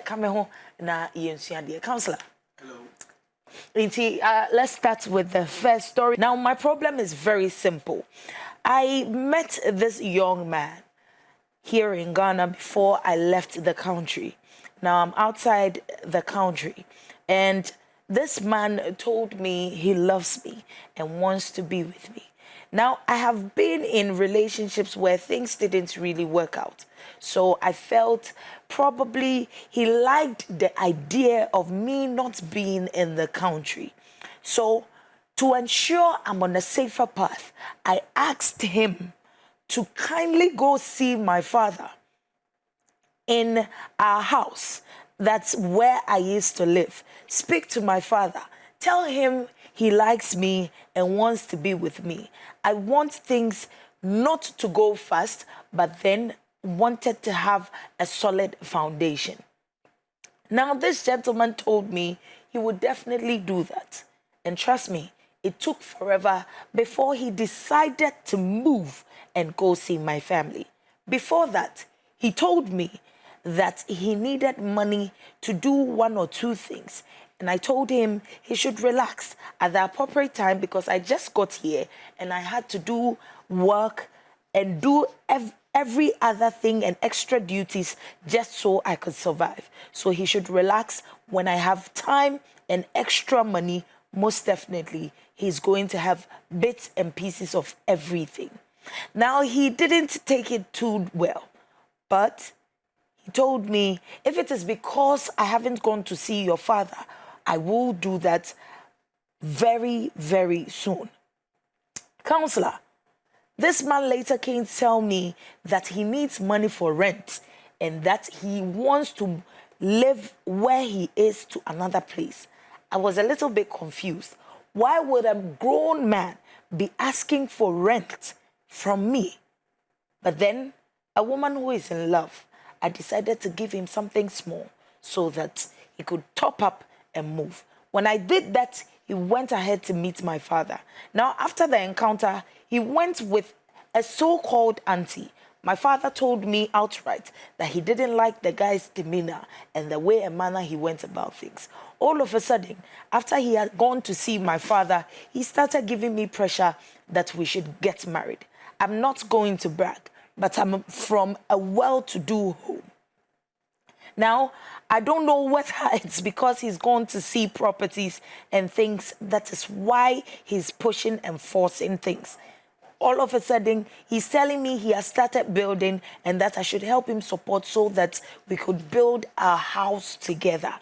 come home na yensuade. Counselor. Hello. Let's start with the first story. Now, my problem is very simple. I met this young man here in Ghana before I left the country. Now, I'm outside the country, and this man told me he loves me and wants to be with me. Now, I have been in relationships where things didn't really work out. So I felt probably he liked the idea of me not being in the country. So to ensure I'm on a safer path, I asked him to kindly go see my father in our house. That's where I used to live. Speak to my father. Tell him he likes me and wants to be with me. I want things not to go fast, but then wanted to have a solid foundation. Now, this gentleman told me he would definitely do that. And trust me, it took forever before he decided to move and go see my family. Before that, he told me that he needed money to do one or two things. And I told him he should relax at the appropriate time because I just got here and I had to do work and do every other thing and extra duties just so I could survive. So he should relax. When I have time and extra money, most definitely he's going to have bits and pieces of everything. Now, he didn't take it too well, but he told me, if it is because I haven't gone to see your father, I will do that very, very soon. Counselor, this man later came to tell me that he needs money for rent and that he wants to live where he is to another place. I was a little bit confused. Why would a grown man be asking for rent from me? But then, a woman who is in love, I decided to give him something small so that he could top up and move. When I did that, he went ahead to meet my father. Now, after the encounter, he went with a so-called auntie. My father told me outright that he didn't like the guy's demeanor and the way and manner he went about things. All of a sudden, after he had gone to see my father, he started giving me pressure that we should get married. I'm not going to brag, but I'm from a well-to-do home. Now, I don't know whether it's because he's gone to see properties and things. That is why he's pushing and forcing things. All of a sudden, he's telling me he has started building and that I should help him support so that we could build our house together.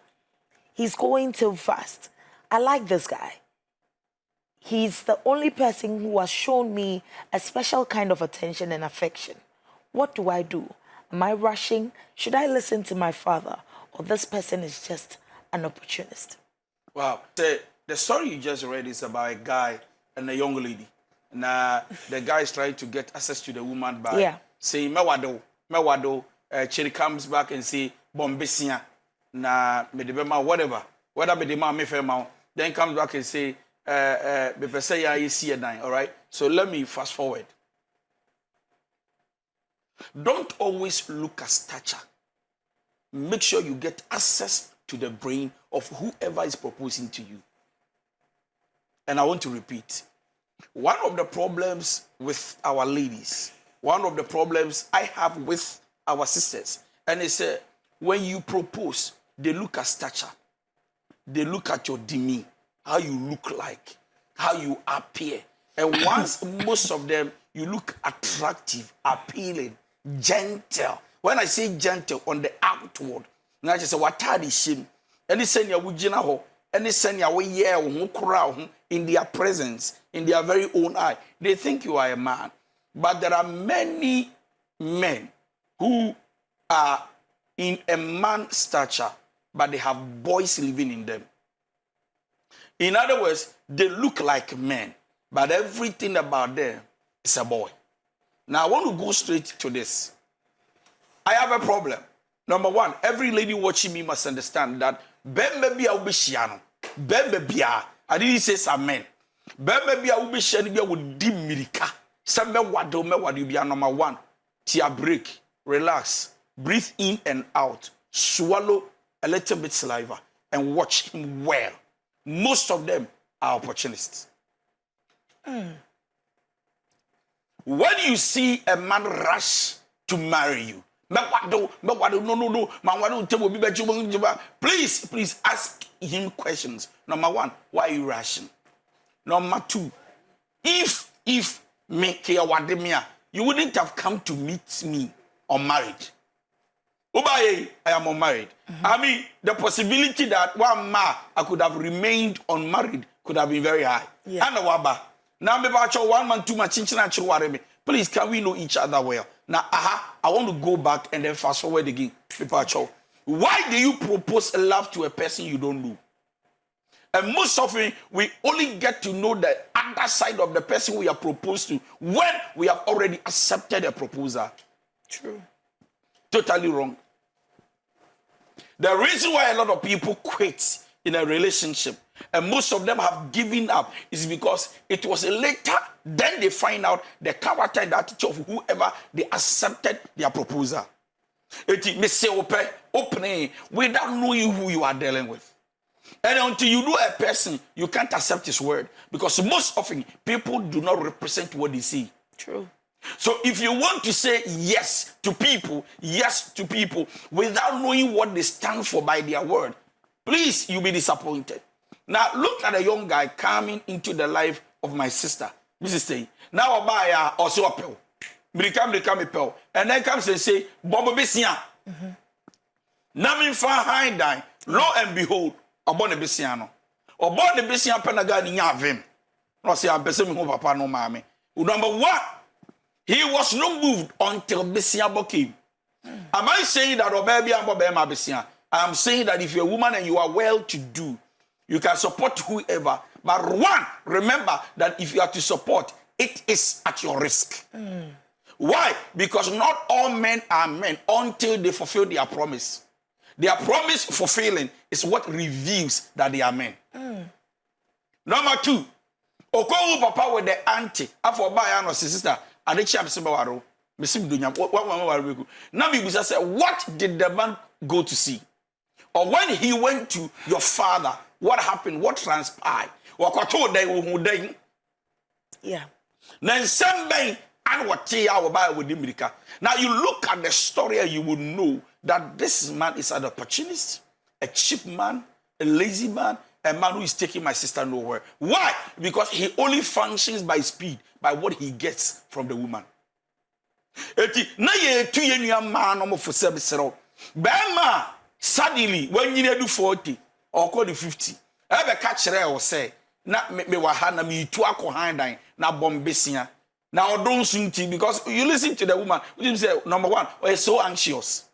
He's going too fast. I like this guy. He's the only person who has shown me a special kind of attention and affection. What do I do? Am I rushing? Should I listen to my father? Or this person is just an opportunist? Wow. The story you just read is about a guy and a young lady. Now, the guy is trying to get access to the woman by saying, Mewado, Cherry comes back and say, Bombisia, na medebema, whatever. Whatever the man me then comes back and say, Bepesaya is here now, all right? So let me fast forward. Don't always look at stature. Make sure you get access to the brain of whoever is proposing to you. And I want to repeat. One of the problems with our ladies, one of the problems I have with our sisters, and it's when you propose, they look at stature. They look at your demeanor, how you look like, how you appear. And once most of them, you look attractive, appealing, gentle. When I say gentle, on the outward, and I just say, what are shame? And it's saying, you and it's saying, in their presence, in their very own eye. They think you are a man. But there are many men who are in a man's stature, but they have boys living in them. In other words, they look like men, but everything about them is a boy. Now, I want to go straight to this. I have a problem. Number one, every lady watching me must understand that Bembe will be shiano. Bembe I didn't say some men. Bembe will be shiano with deep mirika. Some me wado be number one. Tia break, relax, breathe in and out. swallow a little bit saliva and watch him well. Most of them are opportunists. When you see a man rush to marry you, please ask him questions. Number one, why are you rushing? Number two, if me you wouldn't have come to meet me unmarried. I am unmarried. I mean, the possibility that one I could have remained unmarried could have been very high. Yeah. And now, maybe 1 month, 2 months, please, can we know each other well? Now, I want to go back and then fast forward again. Why do you propose a love to a person you don't know? And most often, we only get to know the other side of the person we are proposed to when we have already accepted a proposal. True. Totally wrong. The reason why a lot of people quit in a relationship, and most of them have given up, is because it was later, then they find out the character and the attitude of whoever they accepted their proposal. It may say opening without knowing who you are dealing with. And until you know a person, you can't accept his word. Because most often, people do not represent what they say. True. So if you want to say yes to people, without knowing what they stand for by their word, please, you'll be disappointed. Now, look at a young guy coming into the life of my sister. Mrs. Stay. Now, I buy also a pill. Become a pill. And then comes and say, Bobo Bessia. Namin far high die. Lo and behold, Obon the Bessiano. Obon the Bessia Penagan in Yavim. No, say, I'm pursuing papa no mammy. Number one, he was not moved until Bessia came. Am I saying that Obebi and Bobema Bessia? I am saying that if you're a woman and you are well to do, you can support whoever. But one, remember that if you are to support, it is at your risk. Why? Because not all men are men until they fulfill their promise. Their promise fulfilling is what reveals that they are men. Number two, Okowu papa with the auntie, after buy sister, and the champ Sibawaro, Missim Dunya, what now we say, what did the man go to see? Or when he went to your father, what happened? What transpired? Yeah. Then somebody and what with America. Now you look at the story and you will know that this man is an opportunist, a cheap man, a lazy man, a man who is taking my sister nowhere. Why? Because he only functions by speed, by what he gets from the woman. Suddenly, when you do 40 or call the 50, I have a catch or say, na me wahana me to akohandan na bombesia. Now don't sing to because you listen to the woman, you say number one, or you're so anxious.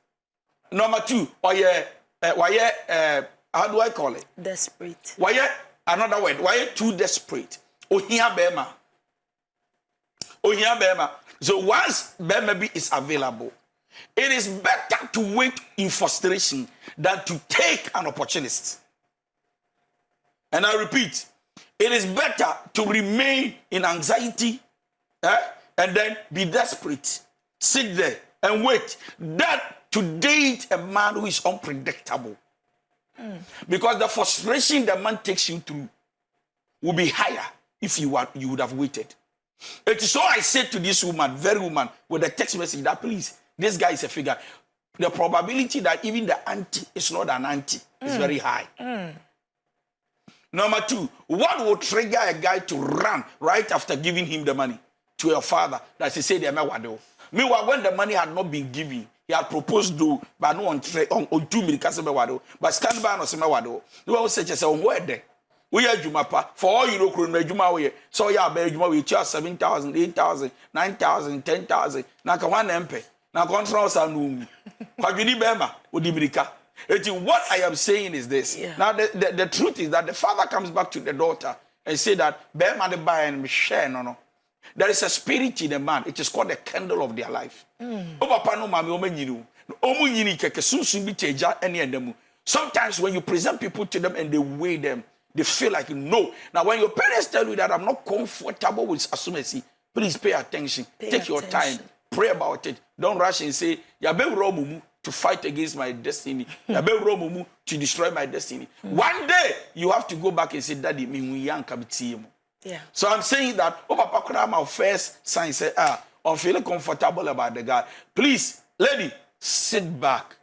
Number two, or how do I call it? Desperate. Why another word? Why too desperate? Ohia bema. Ohia bema. So once bema is available, it is better to wait in frustration than to take an opportunist. And I repeat, it is better to remain in anxiety and then be desperate, sit there and wait, than to date a man who is unpredictable. Because the frustration the man takes you through will be higher if you would have waited. It is so I said to this woman, very woman, with a text message that please, this guy is a figure. The probability that even the auntie is not an auntie is very high. Number two, what will trigger a guy to run right after giving him the money to your father that he said, meanwhile, when the money had not been given, he had proposed to, but no on 2 million, but stand by on Semawado. You will say, where there? We are Jumapa, for all you know, Juma, so ya bear Juma, we charge 7,000, 8,000, 9,000, 10,000, Naka one MP. Now, controls are no. Bema, what I am saying is this. Yeah. Now, the truth is that the father comes back to the daughter and say that Bema the buy and share no. There is a spirit in the man. It is called the candle of their life. Sometimes when you present people to them and they weigh them, they feel like no. Now, when your parents tell you that I'm not comfortable with assumacy, please pay attention. Take your time. Pray about it. Don't rush and say, "Ya be romumu." to fight against my destiny. To destroy my destiny. One day, you have to go back and say, Daddy, me Yeah. So I'm saying that, oh, Papa, could I have my first sign say, I'm feeling comfortable about the guy. Please, lady, sit back.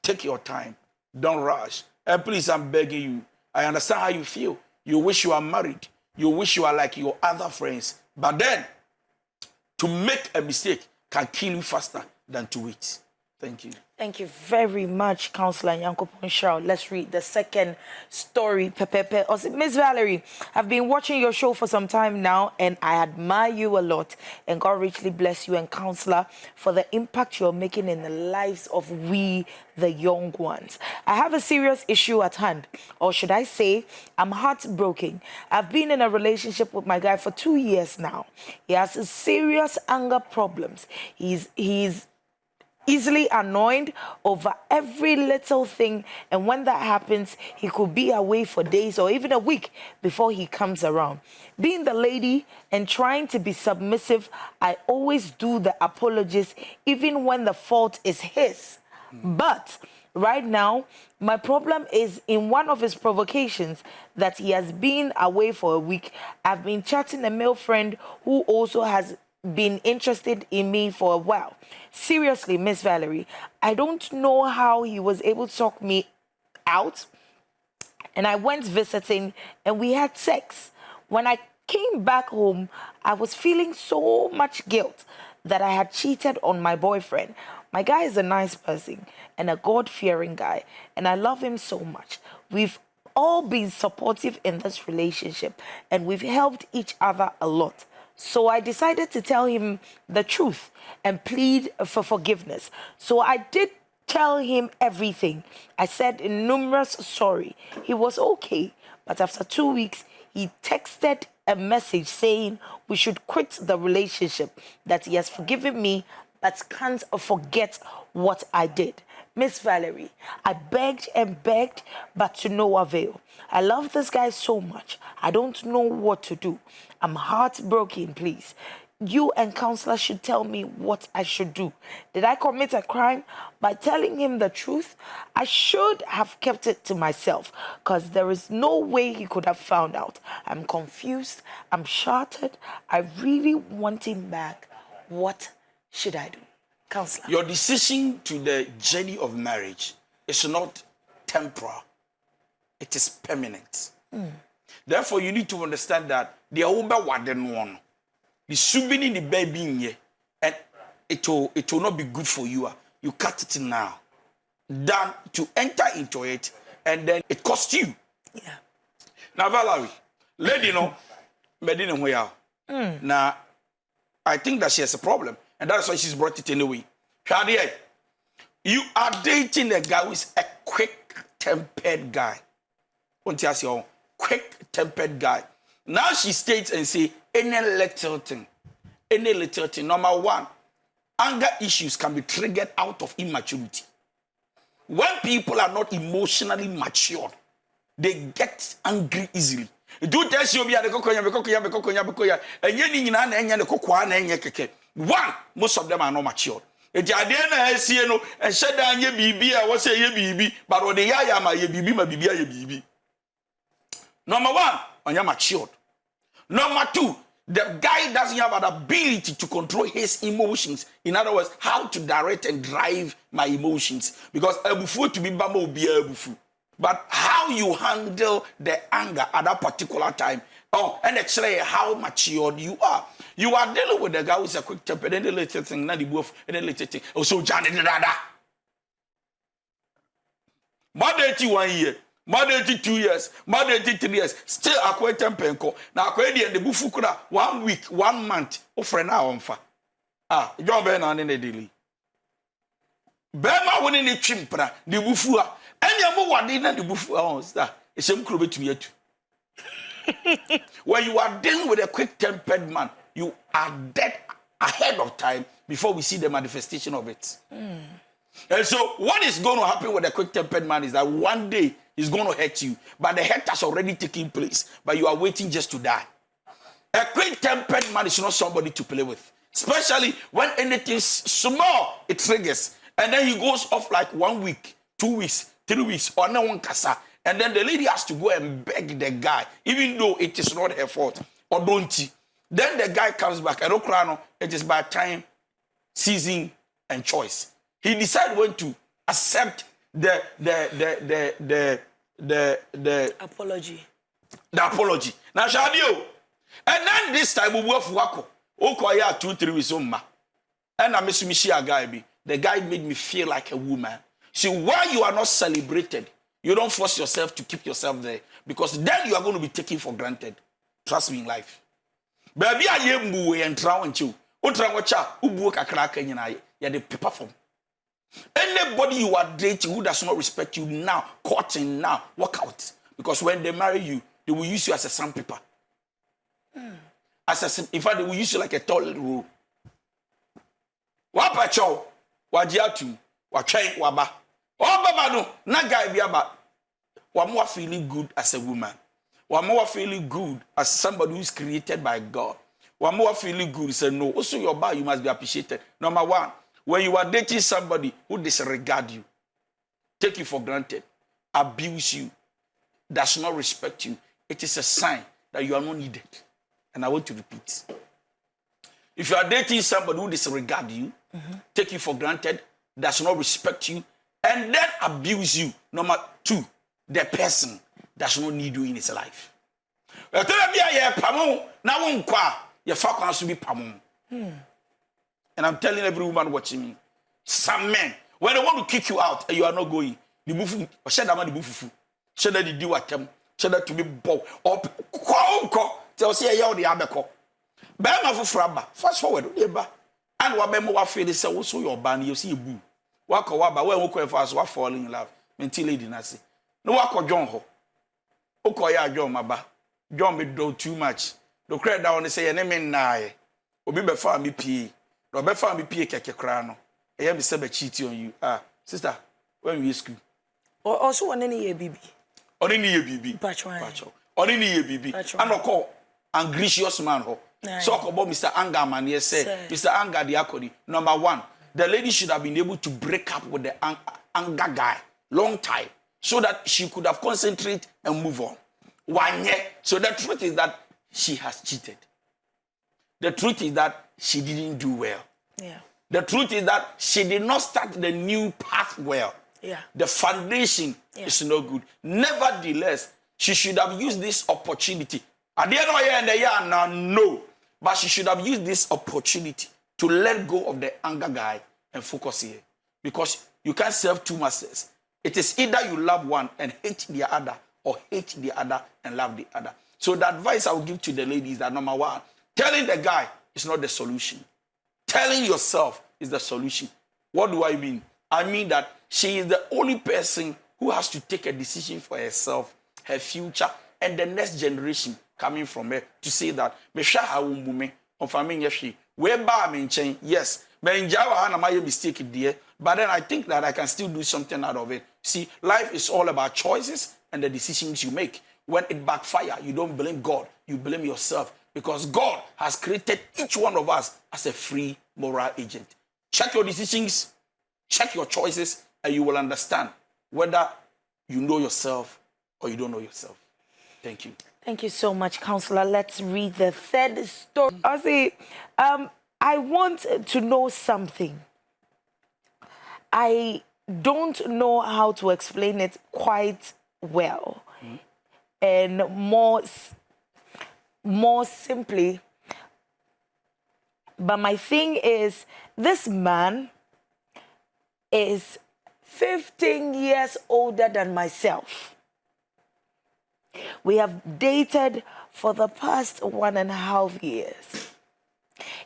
Take your time. Don't rush. And please, I'm begging you. I understand how you feel. You wish you are married. You wish you are like your other friends. But then, to make a mistake can kill you faster than to wait. Thank you. Thank you very much, Counselor Donkoh Shaw. Let's read the second story. Pepepe. Miss Valerie, I've been watching your show for some time now, and I admire you a lot. And God richly bless you and Counselor for the impact you're making in the lives of we, the young ones. I have a serious issue at hand, or should I say, I'm heartbroken. I've been in a relationship with my guy for 2 years now. He has serious anger problems. He's easily annoyed over every little thing, and when that happens, he could be away for days or even a week before he comes around. Being the lady and trying to be submissive, I always do the apologies even when the fault is his. But right now, my problem is in one of his provocations that he has been away for a week. I've been chatting a male friend who also has been interested in me for a while. Seriously, Miss Valerie, I don't know how he was able to talk me out. And I went visiting and we had sex. When I came back home, I was feeling so much guilt that I had cheated on my boyfriend. My guy is a nice person and a God-fearing guy, and I love him so much. We've all been supportive in this relationship and we've helped each other a lot. So I decided to tell him the truth and plead for forgiveness. So I did tell him everything. I said numerous sorry. He was okay, but after 2 weeks, he texted a message saying we should quit the relationship, that he has forgiven me, but can't forget what I did. Miss Valerie, I begged and begged, but to no avail. I love this guy so much. I don't know what to do. I'm heartbroken, please. You and Counselor should tell me what I should do. Did I commit a crime by telling him the truth? I should have kept it to myself because there is no way he could have found out. I'm confused. I'm shattered. I really want him back. What should I do? Counselor. Your decision to the journey of marriage is not temporal. It is permanent. Therefore, you need to understand that the Aumba Waden one, the subini the baby in ye, and it will not be good for you. You cut it now. Than to enter into it, and then it costs you. Yeah. Now, Valerie, lady, no, Medina Hoya. Now, I think that she has a problem, and that's why she's brought it anyway. Shadia, you are dating a guy who is a quick-tempered guy. Quick-tempered guy. Now she states and say, any little thing. Number one, anger issues can be triggered out of immaturity. When people are not emotionally matured, they get angry easily. Do tell you one, most of them are not matured. And said that ye bibi, I was say ye bibi, but what the yama ye bibi, my bibi, ye bibi. Number one, when you're matured. Number two, the guy doesn't have an ability to control his emotions. In other words, how to direct and drive my emotions. Because ebufu to be bamba will be ebufu. But how you handle the anger at that particular time. Oh, and actually how matured you are. You are dealing with the guy who's a quick temper, and the little thing, not the wolf, and the little thing. Oh, so Johnny Dada. More than 1 year. More than 2 years, more than 3 years, still a quite tempenko. Now, Quedi and the Bufukura, 1 week, 1 month, offer an hour on fa. John Ben on in the daily. Bema winning the chimpra, the Bufua, and your more dinner the Bufua, star. It's some club to yet. When you are dealing with a quick tempered man, you are dead ahead of time before we see the manifestation of it. And so, what is going to happen with a quick-tempered man is that one day he's going to hurt you, but the hurt has already taken place, but you are waiting just to die. A quick-tempered man is not somebody to play with, especially when anything small it triggers. And then he goes off like 1 week, 2 weeks, 3 weeks, or no one kasa. And then the lady has to go and beg the guy, even though it is not her fault. Or don't he? Then the guy comes back, and Okrano, it is by time, season, and choice. He decided when to accept the apology. The apology. Now, Shadio. And then this time we work for Wako. Okoya 2-3 weeks on ma. And I miss me a guy be. The guy made me feel like a woman. See, while you are not celebrated, you don't force yourself to keep yourself there. Because then you are going to be taken for granted. Trust me in life. Baby, I am mbuwe and drown and chill. Utrawacha, ubuwe kakraka nyina ya de paper form. Anybody you are dating who does not respect you now, courting now, walk out. Because when they marry you, they will use you as a sandpaper. In fact, they will use you like a toilet roll. Wapacho, wajiatu, wachai, waba. Waba no, na guy biaba. Wamwa feeling good as a woman. Wamwa feeling good as somebody who is created by God. Wamwa feeling good say no. Also your bar, you must be appreciated. Number one, when you are dating somebody who disregard you, take you for granted, abuse you, does not respect you, it is a sign that you are not needed. And I want to repeat. If you are dating somebody who disregard you, take you for granted, does not respect you, and then abuse you, number two, the person does not need you in his life. And I'm telling every woman watching me, some men, when they want to kick you out and you are not going, the move, or shed them the move, shed that you do at them, shed that to be bow, or call, tell say a yaw the abaco. Bama for frabba, fast forward, and what Bemo feel is also your band, you see a boo. Walk or wabba, where we fast, what falling in love, until lady Nasi. No walk or John Ho. Okoya John Maba. John be do too much. The credit down and say, an amen nigh. Obi be farm me pee. No be farm me pee keke crano. I am a cheating on you. Ah, sister, when we school. Or also on any year, BB. On any year, BB. Patch. On any year, BB. And no call and gracious man ho. So about Mr. Anger man, yes, said Mr. Anger the Akodi. Number one, the lady should have been able to break up with the anger guy long time so that she could have concentrated and move on. 1 year. So the truth is that she has cheated. The truth is that she didn't do well. Yeah. The truth is that she did not start the new path well. Yeah. The foundation is no good. Nevertheless, she should have used this opportunity. At the end of the year and the year now, no. But she should have used this opportunity to let go of the anger guy and focus here. Because you can't serve two masters. It is either you love one and hate the other, or hate the other and love the other. So the advice I will give to the ladies is that number one, telling the guy is not the solution. Telling yourself is the solution. What do I mean? I mean that she is the only person who has to take a decision for herself, her future, and the next generation coming from her to say that, yes, my mistake there, but then I think that I can still do something out of it. See, life is all about choices and the decisions you make. When it backfires, you don't blame God, you blame yourself, because God has created each one of us as a free moral agent. Check your decisions, check your choices, and you will understand whether you know yourself or you don't know yourself. Thank you. Thank you so much, Counselor. Let's read the third story. I want to know something. I don't know how to explain it quite well. And more simply, but my thing is, this man is 15 years older than myself. We have dated for the past 1.5 years.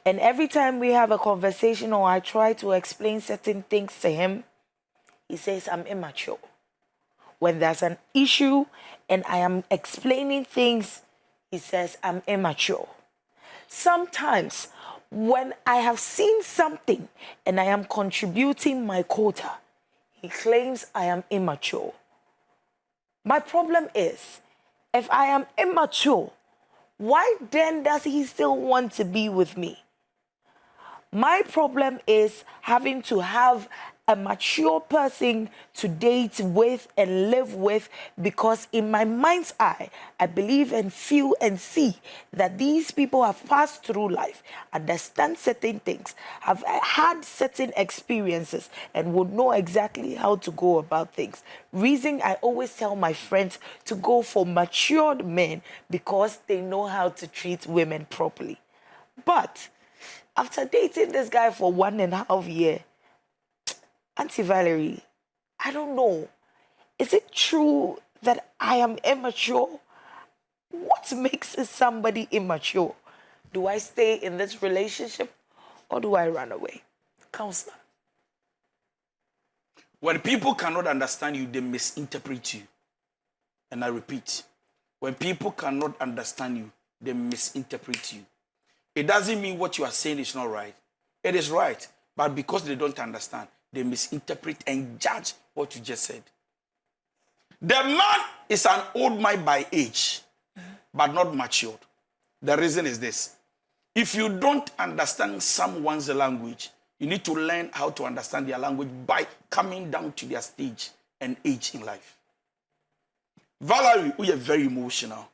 And every time we have a conversation or I try to explain certain things to him, he says I'm immature. When there's an issue and I am explaining things, he says I'm immature. Sometimes when I have seen something and I am contributing my quota, he claims I am immature. My problem is, if I am immature, why then does he still want to be with me? My problem is having to have a mature person to date with and live with, because in my mind's eye, I believe and feel and see that these people have passed through life, understand certain things, have had certain experiences, and would know exactly how to go about things. Reason I always tell my friends to go for matured men, because they know how to treat women properly. But after dating this guy for 1.5 years, Auntie Valerie, I don't know. Is it true that I am immature? What makes somebody immature? Do I stay in this relationship or do I run away? Counselor. When people cannot understand you, they misinterpret you. And I repeat, when people cannot understand you, they misinterpret you. It doesn't mean what you are saying is not right. It is right. But because they don't understand, they misinterpret and judge what you just said. The man is an old man by age, but not matured. The reason is this. If you don't understand someone's language, you need to learn how to understand their language by coming down to their stage and age in life. Valerie, we are very emotional.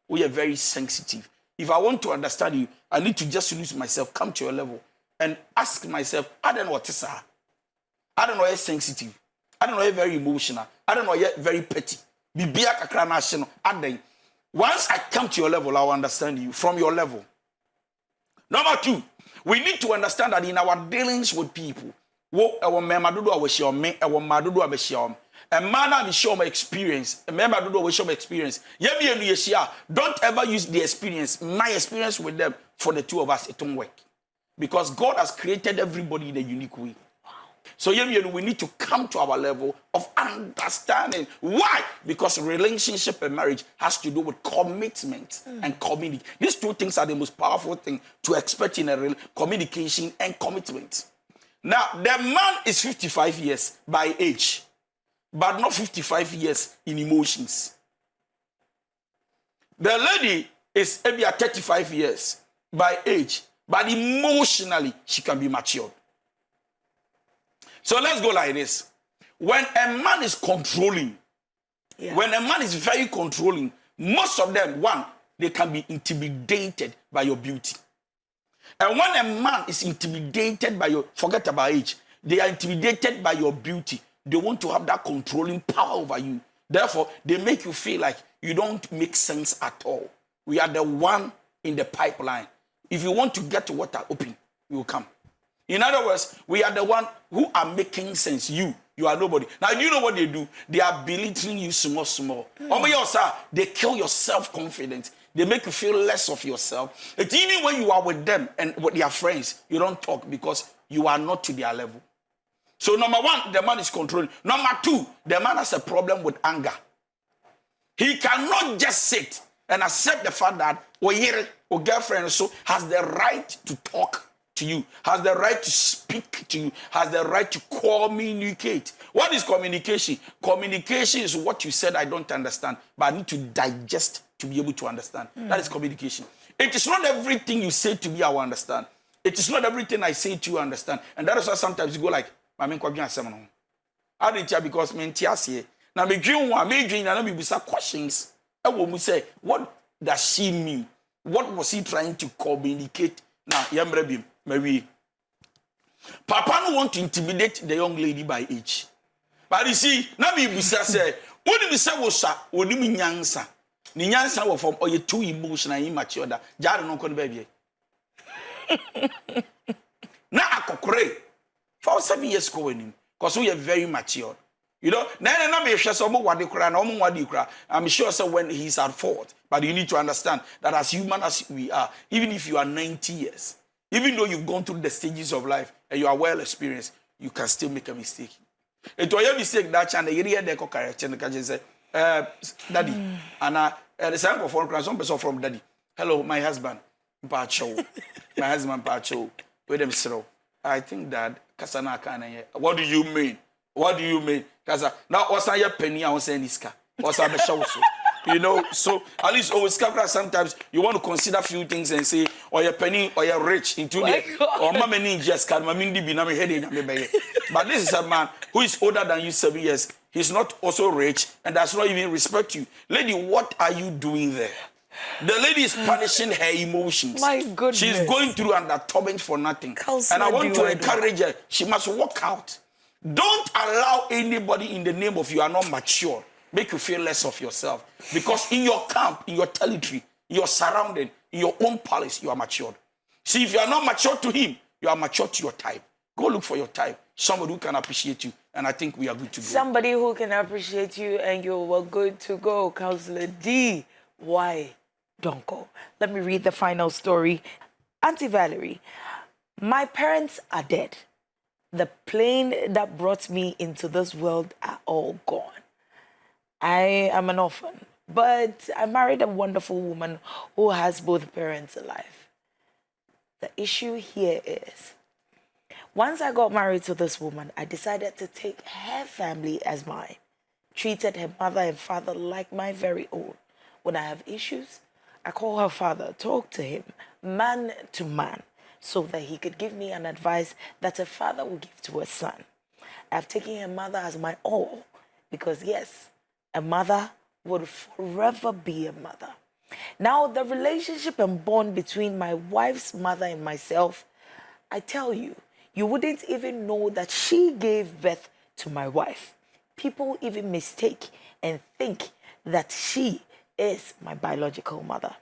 We are very sensitive. If I want to understand you, I need to just lose myself, come to your level, and ask myself, I don't know what is that. I don't know you're sensitive. I don't know you're very emotional. I don't know you're very petty. Once I come to your level, I'll understand you from your level. Number two, we need to understand that in our dealings with people, a man I show my experience. A member do show my experience. Don't ever use the experience, my experience with them, for the two of us. It won't work. Because God has created everybody in a unique way. So we need to come to our level of understanding. Why? Because relationship and marriage has to do with commitment and community. These two things are the most powerful thing to expect in a real communication and commitment. Now, the man is 55 years by age, but not 55 years in emotions. The lady is maybe at 35 years by age, but emotionally she can be matured. So let's go like this. When a man is controlling, when a man is very controlling, most of them, one, they can be intimidated by your beauty. And when a man is intimidated by your, forget about age, they are intimidated by your beauty. They want to have that controlling power over you. Therefore, they make you feel like you don't make sense at all. We are the one in the pipeline. If you want to get to water open, you will come. In other words, we are the one who are making sense. You are nobody. Now, you know what they do? They are belittling you small. They kill your self-confidence. They make you feel less of yourself. It's even when you are with them and with their friends, you don't talk because you are not to their level. So number one, the man is controlling. Number two, the man has a problem with anger. He cannot just sit and accept the fact that or girlfriend so has the right to talk to you, has the right to speak to you, has the right to communicate. What is communication? Communication is what you said I don't understand, but I need to digest to be able to understand. That is communication. It is not everything you say to me I will understand. It is not everything I say to you understand. And that is why sometimes you go like, I mean, I didn't because me here. Now me dream and I be questions. I will say, what does she mean? What was he trying to communicate? Now, Yamrebim, maybe. Papa don't want to intimidate the young lady by age. But you see, now me say, what did you say was that? What do you mean, Yansa? The Yansa were from or you too emotional and immature that Jared no can baby. Now I could create for 7 years going because we are very mature. You know, I'm sure so when he's at fault, but you need to understand that as human as we are, even if you are 90 years, even though you've gone through the stages of life and you are well experienced, you can still make a mistake. It was a mistake that channel you hear the can say, Daddy, and the same for some person from Daddy. Hello, my husband, Pacho. My husband Pacho. Wait a minute, I think that Kasana can. What do you mean? What do you mean? Because now what's your penny? I was saying Iska. What's our show? You know, so at least always sometimes you want to consider a few things and say, or your penny or you're rich into the or mama ninjas can mamindi be na me head in me. But this is a man who is older than you 7 years. He's not also rich and does not even respect you. Lady, what are you doing there? The lady is punishing her emotions. My goodness. She's going through under torment for nothing. Counselor, And I want to do encourage her. She must walk out. Don't allow anybody in the name of you are not mature make you feel less of yourself. Because in your camp, in your territory, your surrounding, in your own palace, you are matured. See, if you are not mature to him, you are mature to your type. Go look for your type. Somebody who can appreciate you. And I think we are good to go. Somebody who can appreciate you and you were good to go. Counselor D. Why? Donkoh. Let me read the final story. Auntie Valerie, my parents are dead. The plane that brought me into this world are all gone. I am an orphan, but I married a wonderful woman who has both parents alive. The issue here is, once I got married to this woman, I decided to take her family as mine. Treated her mother and father like my very own. When I have issues, I call her father, talk to him, man to man, so that he could give me an advice that a father would give to a son. I've taken her mother as my all, because yes, a mother would forever be a mother. Now, the relationship and bond between my wife's mother and myself, I tell you, you wouldn't even know that she gave birth to my wife. People even mistake and think that she is my biological mother.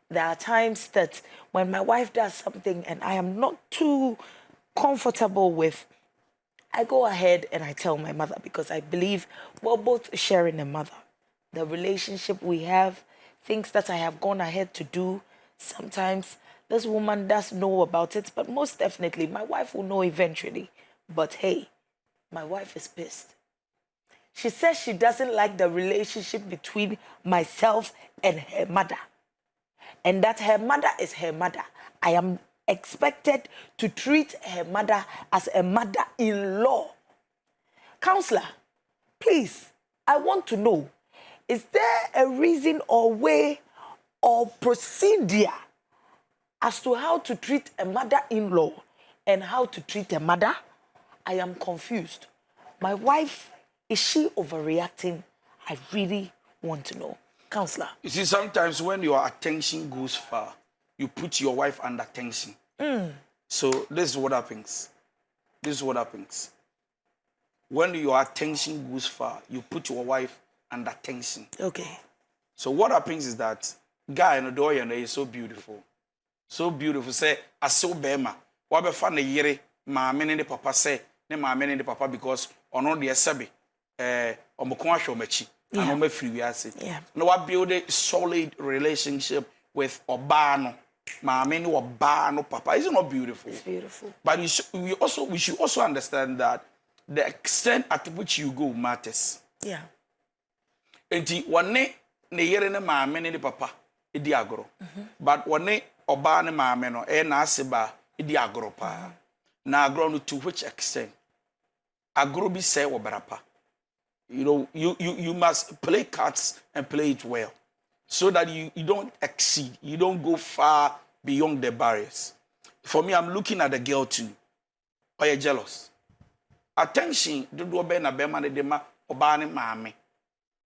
There are times that when my wife does something and I am not too comfortable with, I go ahead and I tell my mother, because I believe we're both sharing a mother. The relationship we have, things that I have gone ahead to do, sometimes this woman does know about it, but most definitely my wife will know eventually. But hey, my wife is pissed. She says she doesn't like the relationship between myself and her mother, and that her mother is her mother. I am expected to treat her mother as a mother-in-law. Counselor, please, I want to know, is there a reason or way or procedure as to how to treat a mother-in-law and how to treat a mother? I am confused. My wife, is she overreacting? I really want to know. Counselor. You see, sometimes when your attention goes far, you put your wife under tension. So this is what happens. This is what happens. When your attention goes far, you put your wife under tension. Okay. So what happens is that guy in the door is so beautiful. So beautiful. Say, I so bema. What be fan the yere, ma men and the papa say, ne ma men and the papa because ono the sabi, omokwa show mechi. And on my free we are saying. Yeah. No, I build a solid relationship with Obano. Mama, no Obano, Papa. Isn't it beautiful? It's beautiful. But we should also understand that the extent at which you go matters. Yeah. And one ne yere ne mama ne papa idi agro. But one ne Obano mama no na aseba idi agro pa. Na agro no to which extent? Agro bi say obarapa. You know, you must play cards and play it well so that you don't exceed. You don't go far beyond the barriers. For me, I'm looking at the girl too. Are you jealous? Attention, do be na be man de ma obane maame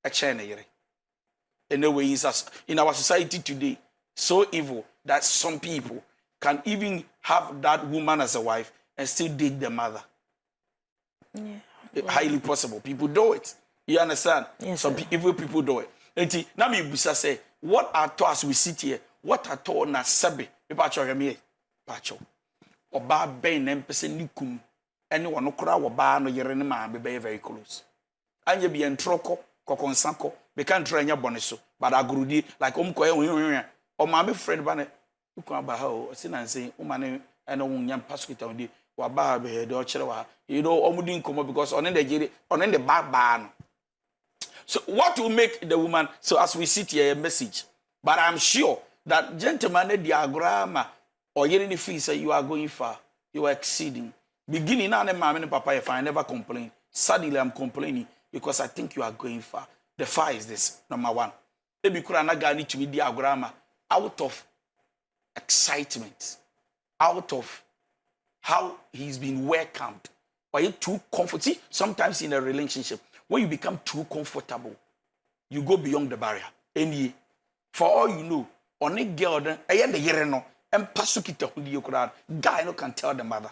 e che ne yere. Anyway, in our society today, so evil that some people can even have that woman as a wife and still date the mother. Yeah. Highly possible. People do it. You understand? Yes, some evil people do it. And now me busa say, what are to as we sit here? What are to na sabe? Me pacho me pacho. Oba ben nem pese nikum. Anyone no kura oba no yere ne ma be very close. Anya bi entroko kokonsanko. Be kan try anya bone so. But agurudi like koye o ma be friend ba ne ukun ba ha o sinanse o ma ne eno nyam pasukita odi wa ba be de o kire wa. You know, omudi nkomo because on the back. So what will make the woman, so as we sit here, a message. But I'm sure that gentleman, the diagram, or any fee say you are going far, you are exceeding. Beginning now, mama and papa, if I never complain, suddenly I'm complaining because I think you are going far. The far is this, number one. Maybe Kuranaga need to be diagram out of excitement, out of how he's been welcomed. Or you too comfortable. See, sometimes in a relationship, when you become too comfortable, you go beyond the barrier. And for all you know, on a girl, then I am the yereno, and pasukita guy no can tell the mother.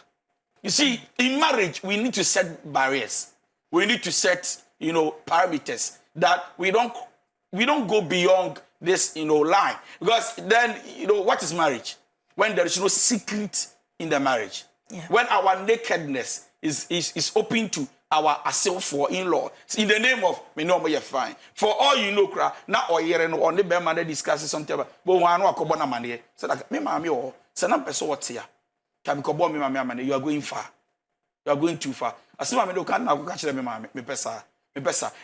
You see, in marriage, we need to set barriers. We need to set, parameters that we don't go beyond this, line. Because then, what is marriage? When there is no secret in the marriage. Yeah. When our nakedness is open to our assault for in-law. In the name of, me know you're fine. For all you know, now or year and on the bear man discusses something about, but one or cobona money. So like, me mammy or send person what's here. Can be me mammy, you are going far. You are going too far. I see mammy, can't now catch them, me pesa.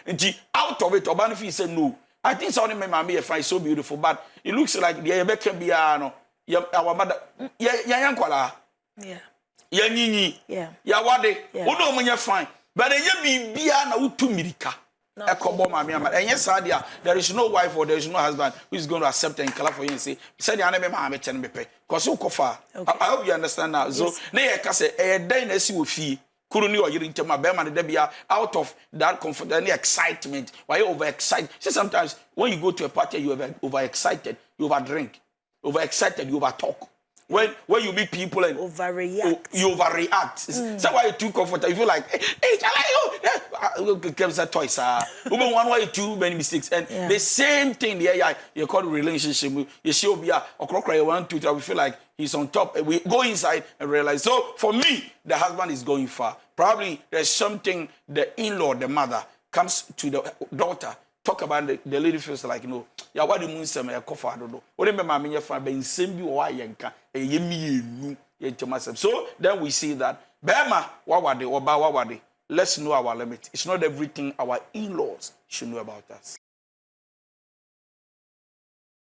And out of it, Obanifi said no. I think so. My mammy is so beautiful, but it looks like the Rebecca Biano, our mother, Yankwala. Yeah. Yanini. Yeah. Yawade. Yeah. Uno when you're fine. But then you be na utu mirika. And yes, Sadia, there is no wife or there is no husband who is going to accept and clap for you and say, said the enemy mamma can be paid. Because you cofa. I hope you understand now. So, nay, I say, a day next you fee. Couldn't you into my bearman Debia out of that comfort and excitement? Why you overexcited? See, sometimes when you go to a party, you are overexcited, you overdrink, overexcited, you overtalk. When you meet people and overreact, you overreact. So why you too comfortable? You feel like, hey, comes a toys. One why you too many mistakes, and the same thing. You call relationship. You show be a cry 1, 2, 3. We feel like he's on top. We go inside and realize. So for me, the husband is going far. Probably there's something the in-law, the mother, comes to the daughter. Talk about the lady feels like, yeah, what the moon summer a coffee, I don't know. What remember my mania fan being same you or yanka, a yemi, so then we see that Bema, what were they? Let's know our limit. It's not everything our in-laws should know about us.